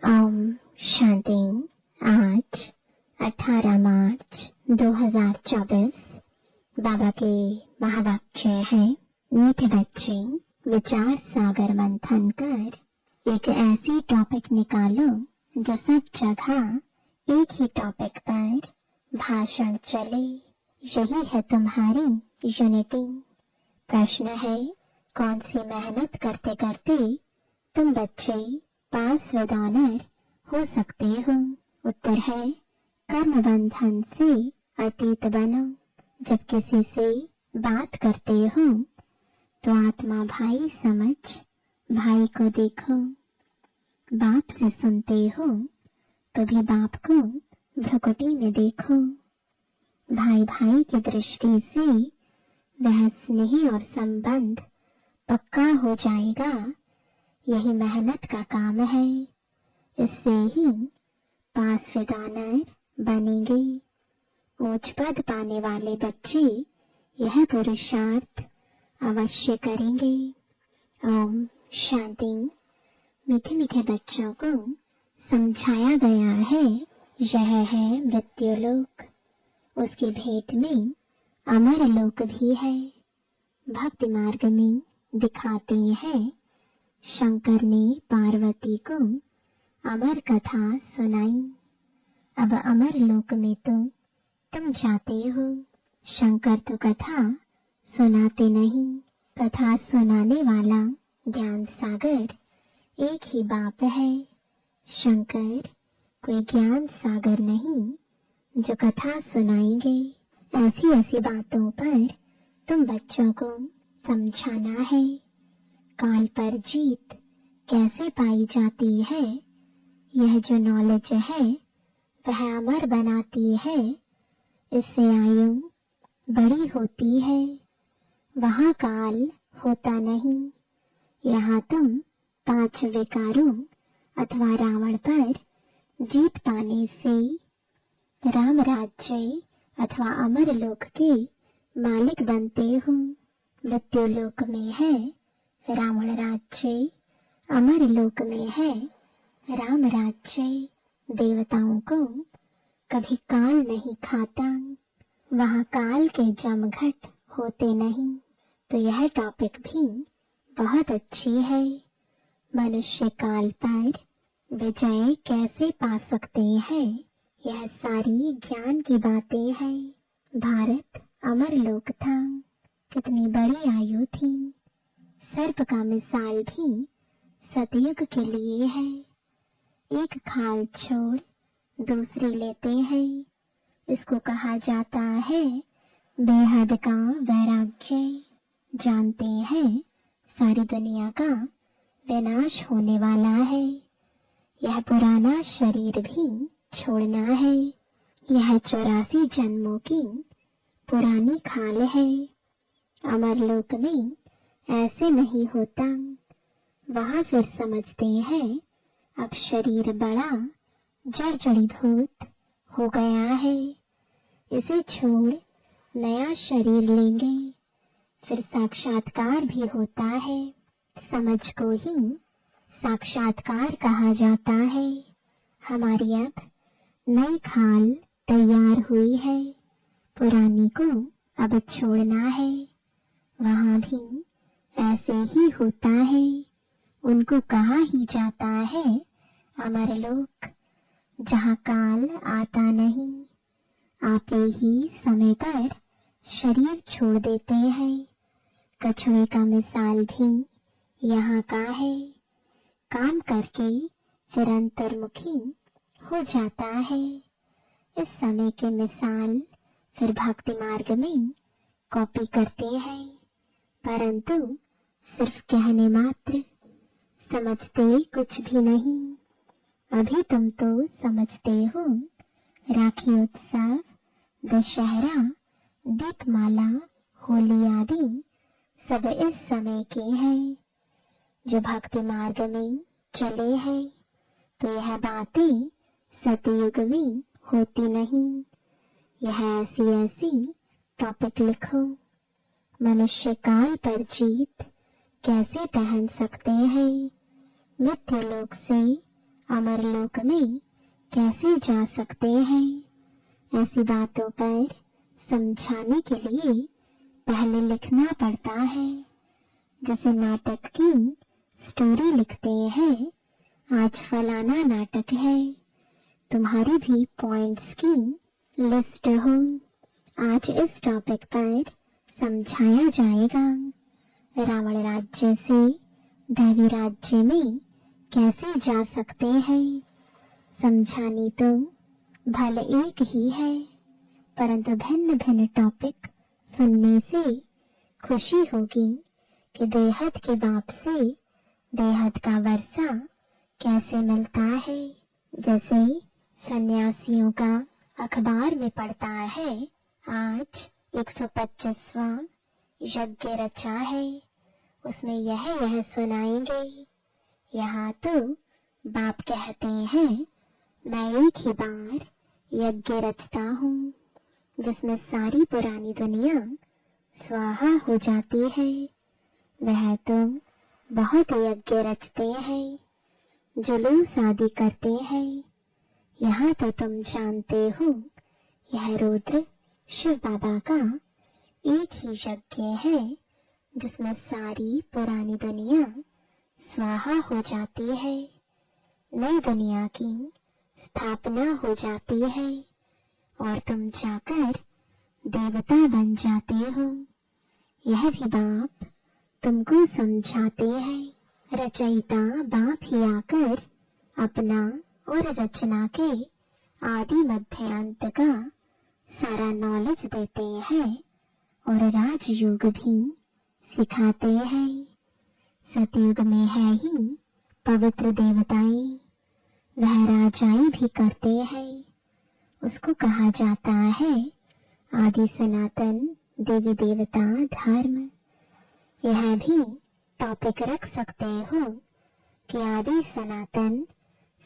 ओम शांति। आज 18 मार्च 2024 बाबा के महावाक्य है, मीठे बच्चे विचार सागर मंथन कर एक ऐसी टॉपिक निकालो जो सब जगह एक ही टॉपिक पर भाषण चले। यही है तुम्हारी यूनिटी। प्रश्न है, कौन सी मेहनत करते करते तुम बच्चे पास विद ऑनर हो सकते हो? उत्तर है, कर्म बंधन से अतीत बनो। जब किसी से बात करते हो तो आत्मा भाई समझ भाई को देखो। बाप से सुनते हो तो भी बाप को भ्रुकुटी में देखो। भाई भाई की दृष्टि से वह स्नेह और संबंध पक्का हो जाएगा। यही मेहनत का काम है। इससे ही पास विद ऑनर बनेंगे। ऊंच पद पाने वाले बच्चे यह पुरुषार्थ अवश्य करेंगे। ओम शांति। मीठे मीठे बच्चों को समझाया गया है, यह है मृत्यु लोक। उसकी भेंट में अमर लोक भी है। भक्ति मार्ग में दिखाते हैं, शंकर ने पार्वती को अमर कथा सुनाई। अब अमर लोक में तो तुम जाते हो। शंकर तो कथा सुनाते नहीं। कथा सुनाने वाला ज्ञान सागर एक ही बाप है। शंकर कोई ज्ञान सागर नहीं जो कथा सुनाएंगे। ऐसी ऐसी बातों पर तुम बच्चों को समझाना है। काल पर जीत कैसे पाई जाती है, यह जो नॉलेज है वह अमर बनाती है। इससे आयु बड़ी होती है। वहाँ काल होता नहीं। यहाँ तुम 5 विकारों अथवा रावण पर जीत पाने से राम राज्य अथवा अमर लोक के मालिक बनते हो। मृत्यु लोक में है रावण राज्य, अमर लोक में है राम राज्य। देवताओं को कभी काल नहीं खाता। वहाँ काल के जमघट होते नहीं। तो यह टॉपिक भी बहुत अच्छी है। मनुष्य काल पर विजय कैसे पा सकते हैं, यह सारी ज्ञान की बातें हैं। भारत अमर लोक था। कितनी बड़ी आयु थी। सर्प का मिसाल भी सतयुग के लिए है। एक खाल छोड़ दूसरी लेते हैं। इसको कहा जाता है बेहद का वैराग्य। जानते हैं सारी दुनिया का विनाश होने वाला है। यह पुराना शरीर भी छोड़ना है। यह 84 जन्मों की पुरानी खाल है। अमर लोक में ऐसे नहीं होता। वहाँ फिर समझते हैं अब शरीर बड़ा जर्जरीभूत हो गया है। इसे छोड़ नया शरीर लेंगे। फिर साक्षात्कार भी होता है। समझ को ही साक्षात्कार कहा जाता है। हमारी अब नई खाल तैयार हुई है। पुरानी को अब छोड़ना है। वहाँ भी ऐसे ही होता है। उनको कहा ही जाता है अमर लोक, जहाँ काल आता नहीं। आपे ही समय पर शरीर छोड़ देते हैं। कछुए का मिसाल भी यहाँ का है। काम करके फिर अंतर्मुखी हो जाता है। इस समय के मिसाल फिर भक्ति मार्ग में कॉपी करते हैं, परंतु सिर्फ कहने मात्र, समझते कुछ भी नहीं। अभी तुम तो समझते हो राखी उत्सव, दशहरा, दीपमाला, होली आदि सब इस समय के हैं। जो भक्ति मार्ग में चले हैं तो यह बातें सतयुग में होती नहीं। यह ऐसी ऐसी टॉपिक लिखो। मनुष्य काल पर जीत कैसे पहन सकते हैं? मृत्यु लोक से अमरलोक में कैसे जा सकते हैं। ऐसी बातों पर समझाने के लिए पहले लिखना पड़ता है। जैसे नाटक की स्टोरी लिखते हैं, आज फलाना नाटक है, तुम्हारी भी पॉइंट्स की लिस्ट हो। आज इस टॉपिक पर समझाया जाएगा रावण राज्य से दैवी राज्य में कैसे जा सकते हैं। समझानी तो भले एक ही है, परंतु भिन्न भिन्न टॉपिक सुनने से खुशी होगी कि बेहद के बाप से बेहद का वर्षा कैसे मिलता है। जैसे सन्यासियों का अखबार में पढ़ता है, आज 125वां यज्ञ रचा है, उसमें यह सुनाएंगे। यहाँ तो बाप कहते हैं, मैं एक ही बार यज्ञ रचता हूँ जिसमें सारी पुरानी दुनिया स्वाहा हो जाती है। वह तो बहुत यज्ञ रचते हैं, जुलूस आदि करते हैं। यहाँ तो तुम जानते हो, यह रुद्र शिव बाबा का एक ही यज्ञ है जिसमें सारी पुरानी दुनिया स्वाहा हो जाती है, नई दुनिया की स्थापना हो जाती है और तुम जाकर देवता बन जाते हो। यह भी बाप तुमको समझाते हैं। रचयिता बाप ही आकर अपना और रचना के आदि मध्य अंत का सारा नॉलेज देते हैं और राजयोग भी सिखाते हैं। सतयुग में है ही पवित्र देवताएं, वह राजाई भी करते हैं। उसको कहा जाता है आदि सनातन देवी देवता धर्म। यह भी टॉपिक रख सकते हो कि आदि सनातन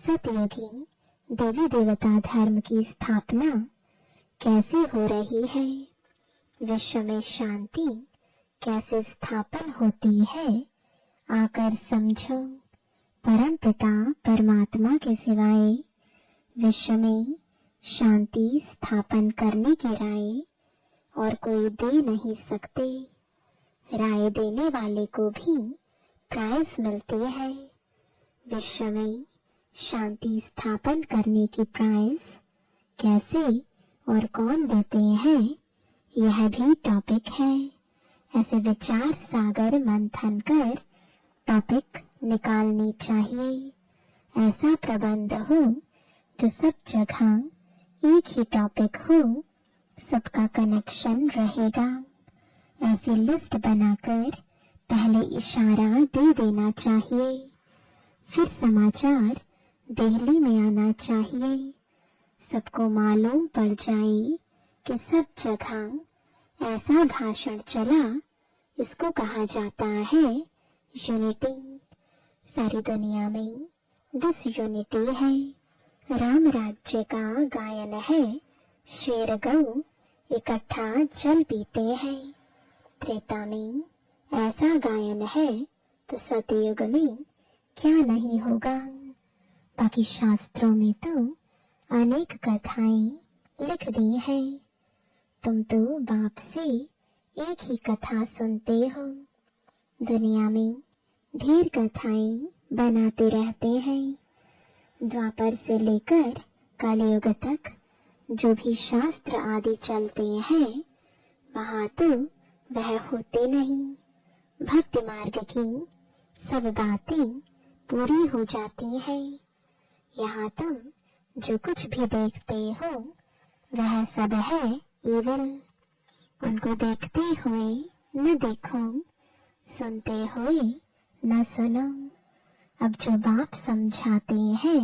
सतयुगी देवी देवता धर्म की स्थापना कैसे हो रही है, विश्व में शांति कैसे स्थापन होती है। आकर समझो, परमपिता परमात्मा के सिवाय विश्व में शांति स्थापन करने की राय और कोई दे नहीं सकते। राय देने वाले को भी प्राइज मिलती है। विश्व में शांति स्थापन करने की प्राइज कैसे और कौन देते हैं, यह भी टॉपिक है। ऐसे विचार सागर मंथन कर टॉपिक निकालनी चाहिए। ऐसा प्रबंध हो जो सब जगह एक ही टॉपिक हो, सबका कनेक्शन रहेगा। ऐसी लिस्ट बनाकर पहले इशारा दे देना चाहिए, फिर समाचार दिल्ली में आना चाहिए। सबको मालूम पड़ जाए कि सब जगह ऐसा भाषण चला, इसको कहा जाता है यूनिटी। सारी दुनिया में दिस यूनिटी है। राम राज्य का गायन है, शेर गऊ इकट्ठा जल पीते हैं। त्रेता में ऐसा गायन है तो सतयुग में क्या नहीं होगा। बाकी शास्त्रों में तो अनेक कथाएं लिख दी है। तुम तो बाप से एक ही कथा सुनते हो। दुनिया में ढेर कथाएं बनाते रहते हैं। द्वापर से लेकर कलयुग तक जो भी शास्त्र आदि चलते हैं, वहाँ तो वह होते नहीं। भक्ति मार्ग की सब बातें पूरी हो जाती हैं। यहाँ तुम जो कुछ भी देखते हो, वह सब है इविल। उनको देखते हुए न देखो, सुनते हुए न सुनो। अब जो बाप समझाते हैं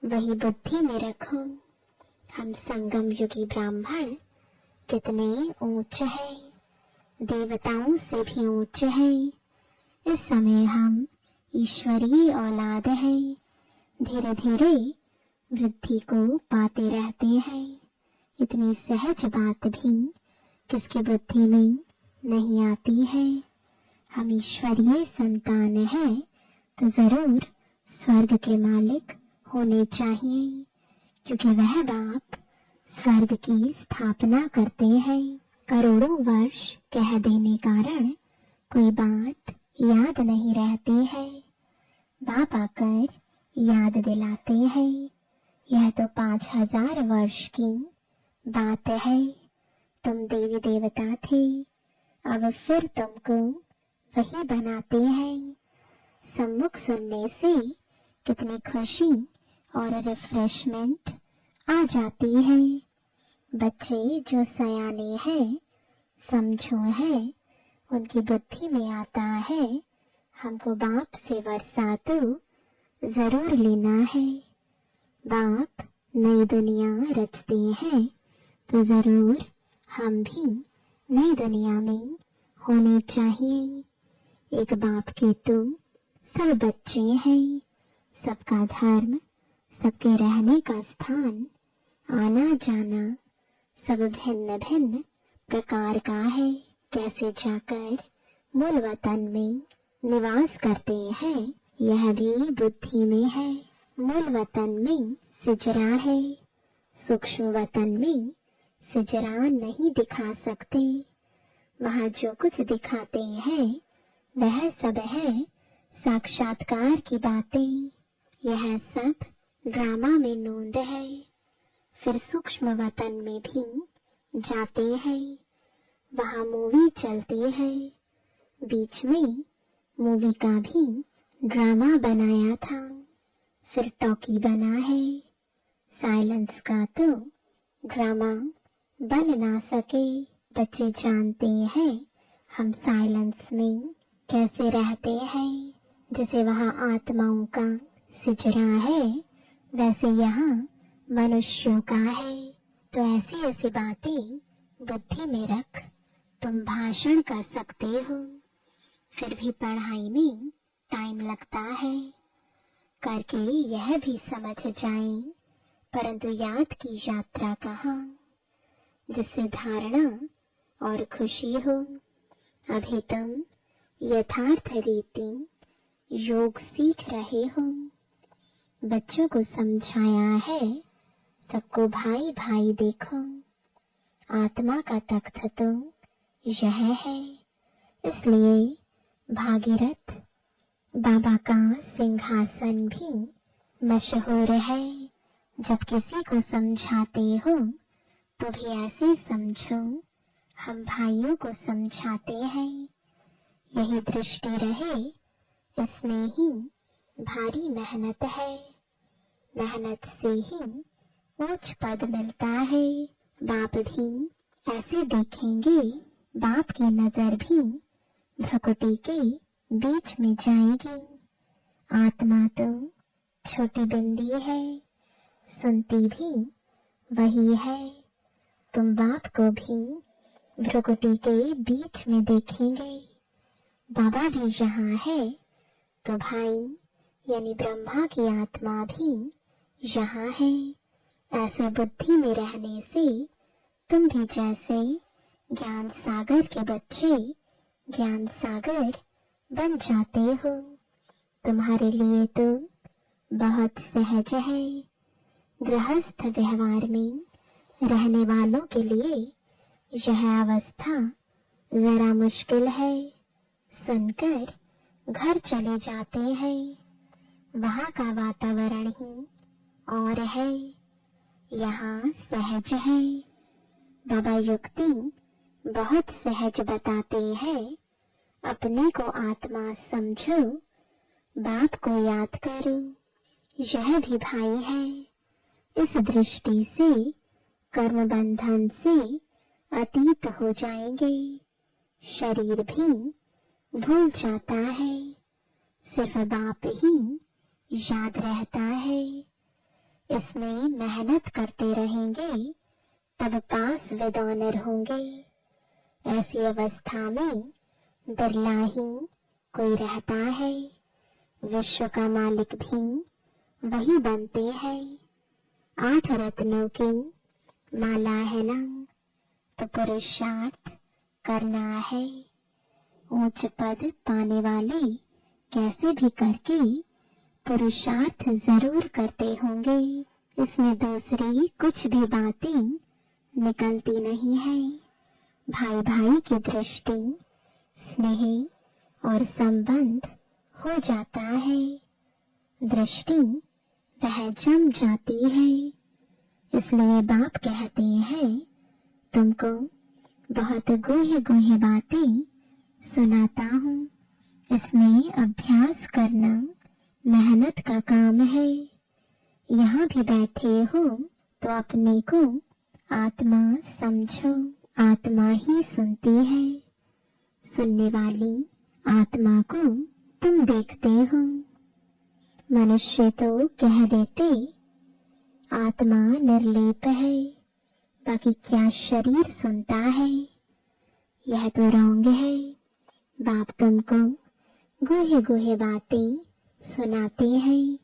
वही बुद्धि में रखो। हम संगम युगी ब्राह्मण कितने ऊंच है, देवताओं से भी ऊंच है। इस समय हम ईश्वरीय औलाद है। धीरे धीरे वृद्धि को पाते रहते हैं। इतनी सहज बात भी किसकी बुद्धि में नहीं आती है। हम ईश्वरीय संतान हैं तो जरूर स्वर्ग के मालिक होने चाहिए, क्योंकि वह बाप स्वर्ग की स्थापना करते हैं। करोड़ों वर्ष कह देने कारण कोई बात याद नहीं रहती है। बाप आकर याद दिलाते हैं, यह तो 5000 वर्ष की बात है। तुम देवी देवता थे, अब फिर तुमको वही बनाते हैं। सम्मुख सुनने से कितनी खुशी और रिफ्रेशमेंट आ जाती है। बच्चे जो सयाने हैं, समझो है, उनकी बुद्धि में आता है हमको बाप से वर्षा तो जरूर लेना है। बाप नई दुनिया रचते हैं तो जरूर हम भी नई दुनिया में होने चाहिए। एक बाप के तुम सब बच्चे हैं, सबका धर्म, सबके रहने का स्थान, आना जाना सब भिन्न भिन्न प्रकार का है। कैसे जाकर मूल वतन में निवास करते हैं, यह भी बुद्धि में है। मूल वतन में सिजरा है, सूक्ष्म वतन में सिजरा नहीं दिखा सकते। वहाँ जो कुछ दिखाते हैं वह सब है साक्षात्कार की बातें। यह सब ड्रामा में नोंद है। फिर सूक्ष्म वतन में भी जाते हैं, वहाँ मूवी चलती है। बीच में मूवी का भी ड्रामा बनाया था, फिर टॉकी बना है। साइलेंस का तो ड्रामा बन ना सके। बच्चे जानते हैं हम साइलेंस में कैसे रहते हैं। जैसे वहाँ आत्माओं का सिजरा है, वैसे यहाँ मनुष्यों का है। तो ऐसी ऐसी बातें बुद्धि में रख तुम भाषण कर सकते हो। फिर भी पढ़ाई में टाइम लगता है, करके यह भी समझ जाएं, परंतु याद की यात्रा कहाँ, जिससे धारणा और खुशी हो। अभी तुम यथार्थ रीति योग सीख रहे हो। बच्चों को समझाया है, सबको भाई भाई देखो। आत्मा का तख्त तो यह है, इसलिए भागीरथ बाबा का सिंहासन भी मशहूर है। जब किसी को समझाते हो तो भी ऐसे समझो हम भाइयों को समझाते हैं। यही दृष्टि रहे, इसमें ही भारी मेहनत है। मेहनत से ही ऊंच पद मिलता है। बाप भी ऐसे देखेंगे, बाप की नजर भी भ्रकुटी के बीच में जाएगी। आत्मा तो छोटी बिंदी है, सुनती भी वही है। तुम बाप को भी भ्रकुटी के बीच में देखेंगे। बाबा भी यहाँ है तो भाई यानी ब्रह्मा की आत्मा भी यहाँ है। ऐसे बुद्धि में रहने से तुम भी जैसे ज्ञान सागर के बच्चे ज्ञान सागर बन जाते हो। तुम्हारे लिए तो बहुत सहज है। गृहस्थ व्यवहार में रहने वालों के लिए यह अवस्था जरा मुश्किल है। सुनकर घर चले जाते हैं, वहाँ का वातावरण ही और है, यहाँ सहज है। बाबा युक्ति बहुत सहज बताते हैं। अपने को आत्मा समझो, बाप को याद करो, यह भी भाई है। इस दृष्टि से कर्म बंधन से अतीत हो जाएंगे। शरीर भी भूल जाता है, सिर्फ बाप ही याद रहता है। इसमें मेहनत करते रहेंगे तब पास विद ऑनर होंगे। ऐसी अवस्था में बिरला ही कोई रहता है। विश्व का मालिक भी वही बनते हैं। 8 रत्नों की माला है ना, तो पुरुषार्थ करना है। ऊंच पद पाने वाले कैसे भी करके पुरुषार्थ जरूर करते होंगे, इसमें दूसरी कुछ भी बातें निकलती नहीं है। भाई भाई की दृष्टि, स्नेह और संबंध हो जाता है। दृष्टि वह जम जाती है। इसलिए बाप कहते हैं, तुमको बहुत गुह्य गुह्य बातें सुनाता हूँ। इसमें अभ्यास करना मेहनत का काम है। यहाँ भी बैठे हो तो अपने को आत्मा समझो। आत्मा ही सुनती है। सुनने वाली आत्मा को तुम देखते हो। मनुष्य तो कह देते आत्मा निर्लेप है, बाकी क्या शरीर सुनता है। यह तो रॉन्ग है। बाप तुमको गुह्य गुह्य बातें सुनाते हैं।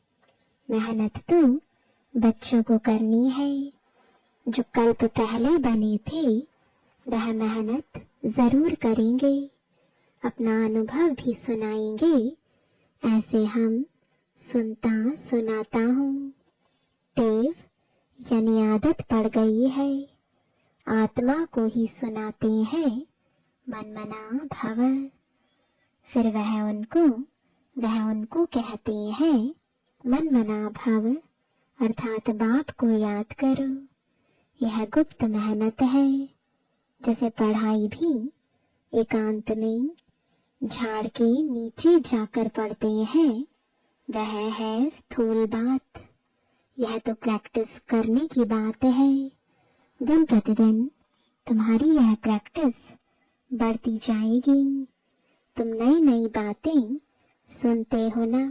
मेहनत तो बच्चों को करनी है। जो कल्प पहले बने थे वह मेहनत जरूर करेंगे, अपना अनुभव भी सुनाएंगे। ऐसे हम सुनता सुनाता हूँ। टेव यानी आदत पड़ गई है। आत्मा को ही सुनाते हैं मन मना भव। फिर वह उनको कहते हैं मन मना भव, अर्थात बाप को याद करो। यह गुप्त मेहनत है। जैसे पढ़ाई भी एकांत में झाड़ के नीचे जाकर पढ़ते हैं, वह है स्थूल बात। यह तो प्रैक्टिस करने की बात है। दिन प्रतिदिन तुम्हारी यह प्रैक्टिस बढ़ती जाएगी। तुम नई नई बातें सुनते हो ना।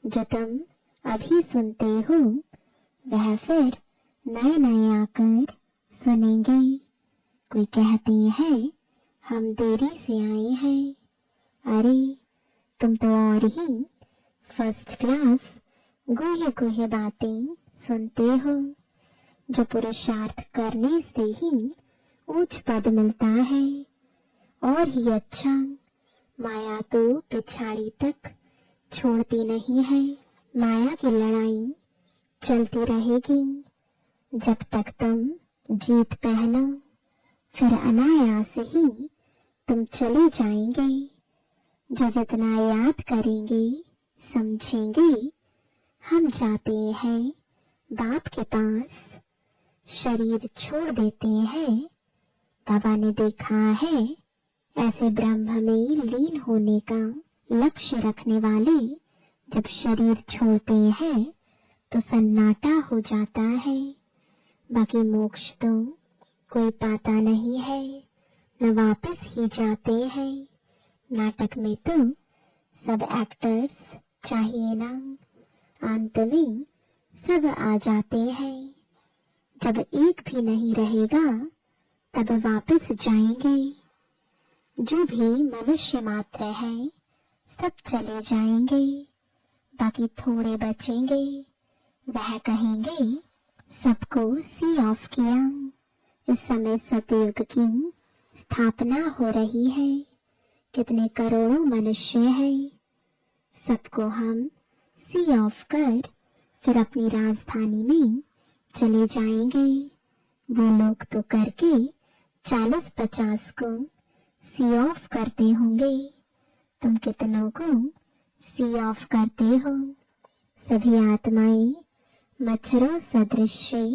जो तुम अभी सुनते हो वह फिर नए नए आकर सुनेंगे। कोई कहते हैं हम देरी से आए हैं। अरे तुम तो और ही फर्स्ट क्लास गुह्य गुह्य बातें सुनते हो। जो पुरुषार्थ करने से ही उच्च पद मिलता है और ही अच्छा। माया तो पिछाड़ी तक छोड़ती नहीं है। माया की लड़ाई चलती रहेगी जब तक तुम जीत पहनो। फिर अनायास ही तुम चले जाएंगे। जो जितना याद करेंगे समझेंगे। हम जाते हैं बाप के पास, शरीर छोड़ देते हैं। बाबा ने देखा है ऐसे ब्रह्म में लीन होने का लक्ष्य रखने वाले जब शरीर छोड़ते हैं तो सन्नाटा हो जाता है। बाकी मोक्ष तो कोई पाता नहीं है, न वापस ही जाते हैं। नाटक में तो सब एक्टर्स चाहिए ना। अंत में सब आ जाते हैं। जब एक भी नहीं रहेगा तब वापस जाएंगे। जो भी मनुष्य मात्र है सब चले जाएंगे। बाकी थोड़े बचेंगे। वह कहेंगे सबको सी ऑफ किया। इस समय सतयुग की स्थापना हो रही है। कितने करोड़ों मनुष्य हैं। सबको हम सी ऑफ कर फिर अपनी राजधानी में चले जाएंगे। वो लोग तो करके 40-50 को सी ऑफ करते होंगे। तुम कितनों को सी ऑफ करते हो? सभी आत्माएं मच्छरों सदृश से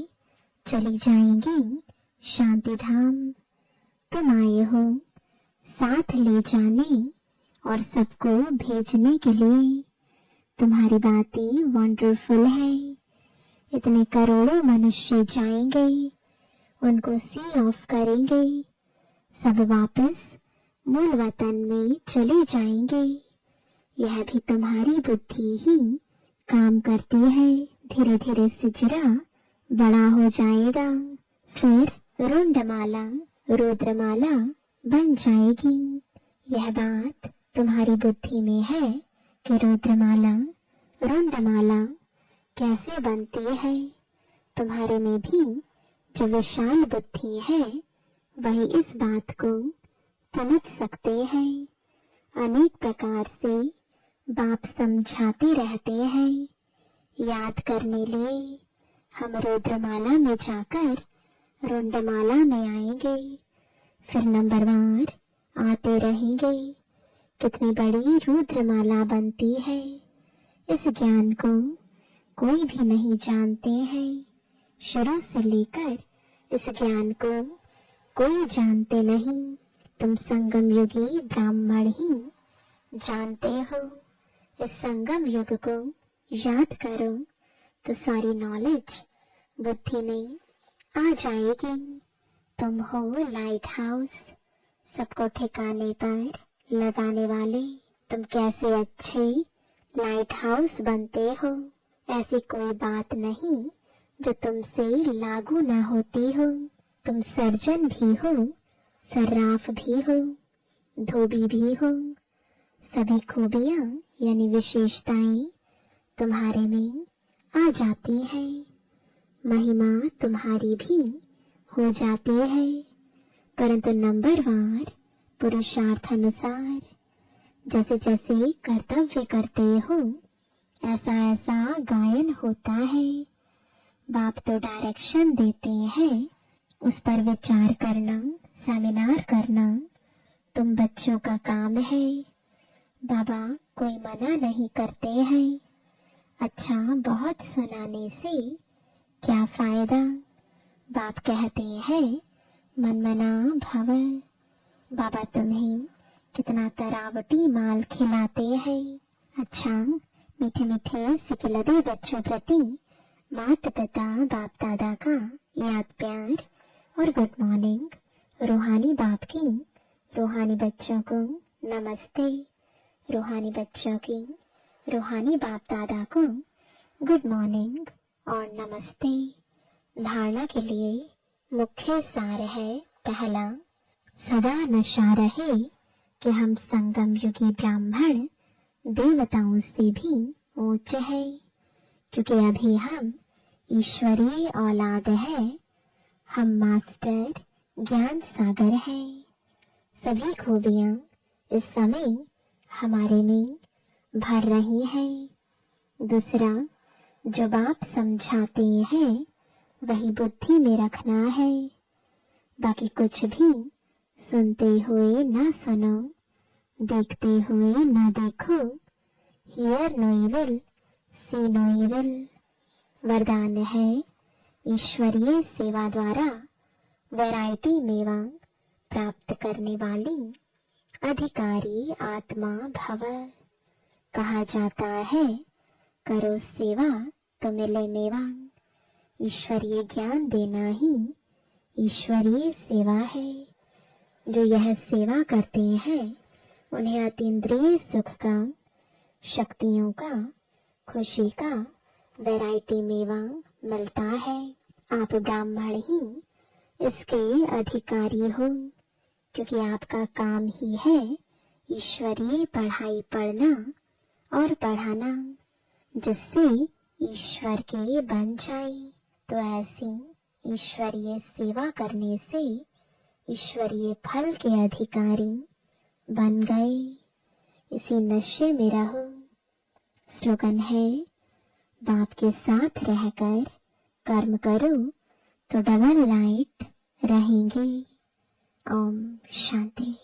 चली जाएंगी शांति धाम। तुम आए हो साथ ले जाने और सबको भेजने के लिए। तुम्हारी बातें वंडरफुल है। इतने करोड़ों मनुष्य जाएंगे, उनको सी ऑफ करेंगे। सब वापस मूल वतन में चले जाएंगे। यह भी तुम्हारी बुद्धि ही काम करती है। धीरे धीरे सिजरा बड़ा हो जाएगा। फिर रुंडमाला रुद्रमाला बन जाएगी। यह बात तुम्हारी बुद्धि में है कि रुद्रमाला रुंडमाला कैसे बनती है। तुम्हारे में भी जो विशाल बुद्धि है वही इस बात को समझ सकते हैं। अनेक प्रकार से बाप समझाते रहते हैं, याद करने लिए हम रुद्रमाला में जाकर रुंडमाला में आएंगे, फिर नंबरवार आते रहेंगे। कितनी बड़ी रुद्रमाला बनती है, इस ज्ञान को कोई भी नहीं जानते हैं। शुरू से लेकर इस ज्ञान को कोई जानते नहीं। तुम संगम युगी ब्राह्मण ही जानते हो। इस संगम युग को याद करो तो सारी नॉलेज बुद्धि में आ जाएगी। तुम हो लाइट हाउस, सबको ठिकाने पर लगाने वाले। तुम कैसे अच्छे लाइट हाउस बनते हो, ऐसी कोई बात नहीं जो तुमसे लागू ना होती हो। तुम सर्जन भी हो, सर्राफ भी हो, धोबी भी हो। सभी खूबियां यानी विशेषताएं तुम्हारे में आ जाती हैं। महिमा तुम्हारी भी हो जाती है, परंतु नंबरवार पुरुषार्थ अनुसार जैसे जैसे कर्तव्य करते हो ऐसा ऐसा गायन होता है। बाप तो डायरेक्शन देते हैं, उस पर विचार करना, सेमिनार करना तुम बच्चों का काम है। बाबा कोई मना नहीं करते हैं। अच्छा, बहुत सुनाने से क्या फायदा। बाप कहते हैं मनमना भव। बाबा तुम्हें कितना तरावटी माल खिलाते हैं। अच्छा, मीठे मीठे सिकिलदे बच्चों प्रति माता पिता बाप दादा का याद प्यार और गुड मॉर्निंग। रूहानी बाप की रूहानी बच्चों को नमस्ते। रूहानी बच्चों की रूहानी बाप दादा को गुड मॉर्निंग और नमस्ते। धारणा के लिए मुख्य सार है, पहला, सदा नशा रहे कि हम संगम युगी ब्राह्मण देवताओं से भी ऊंच है, क्योंकि अभी हम ईश्वरीय औलाद है। हम मास्टर ज्ञान सागर है। सभी खूबियां इस समय हमारे में भर रही हैं। दूसरा, जो बाप समझाते हैं वही बुद्धि में रखना है। बाकी कुछ भी सुनते हुए ना सुनो, देखते हुए ना देखो। Hear no evil, see no evil. वरदान है ईश्वरीय सेवा द्वारा वैरायटी मेवा प्राप्त करने वाली अधिकारी आत्मा भव। कहा जाता है करो सेवा तो मिले मेवा। ईश्वरीय ज्ञान देना ही ईश्वरीय सेवा है। जो यह सेवा करते हैं उन्हें अतीन्द्रिय सुख का, शक्तियों का, खुशी का वैरायटी मेवा मिलता है। आप ब्राह्मण ही इसके अधिकारी हो, क्योंकि आपका काम ही है ईश्वरीय पढ़ाई पढ़ना और पढ़ाना, जिससे ईश्वर के बन जाए। तो ऐसी ईश्वरीय सेवा करने से ईश्वरीय फल के अधिकारी बन गए। इसी नशे में रहो। स्लोगन है, बाप के साथ रहकर कर्म करो तो डबल लाइट रहेंगे। ओम शांति।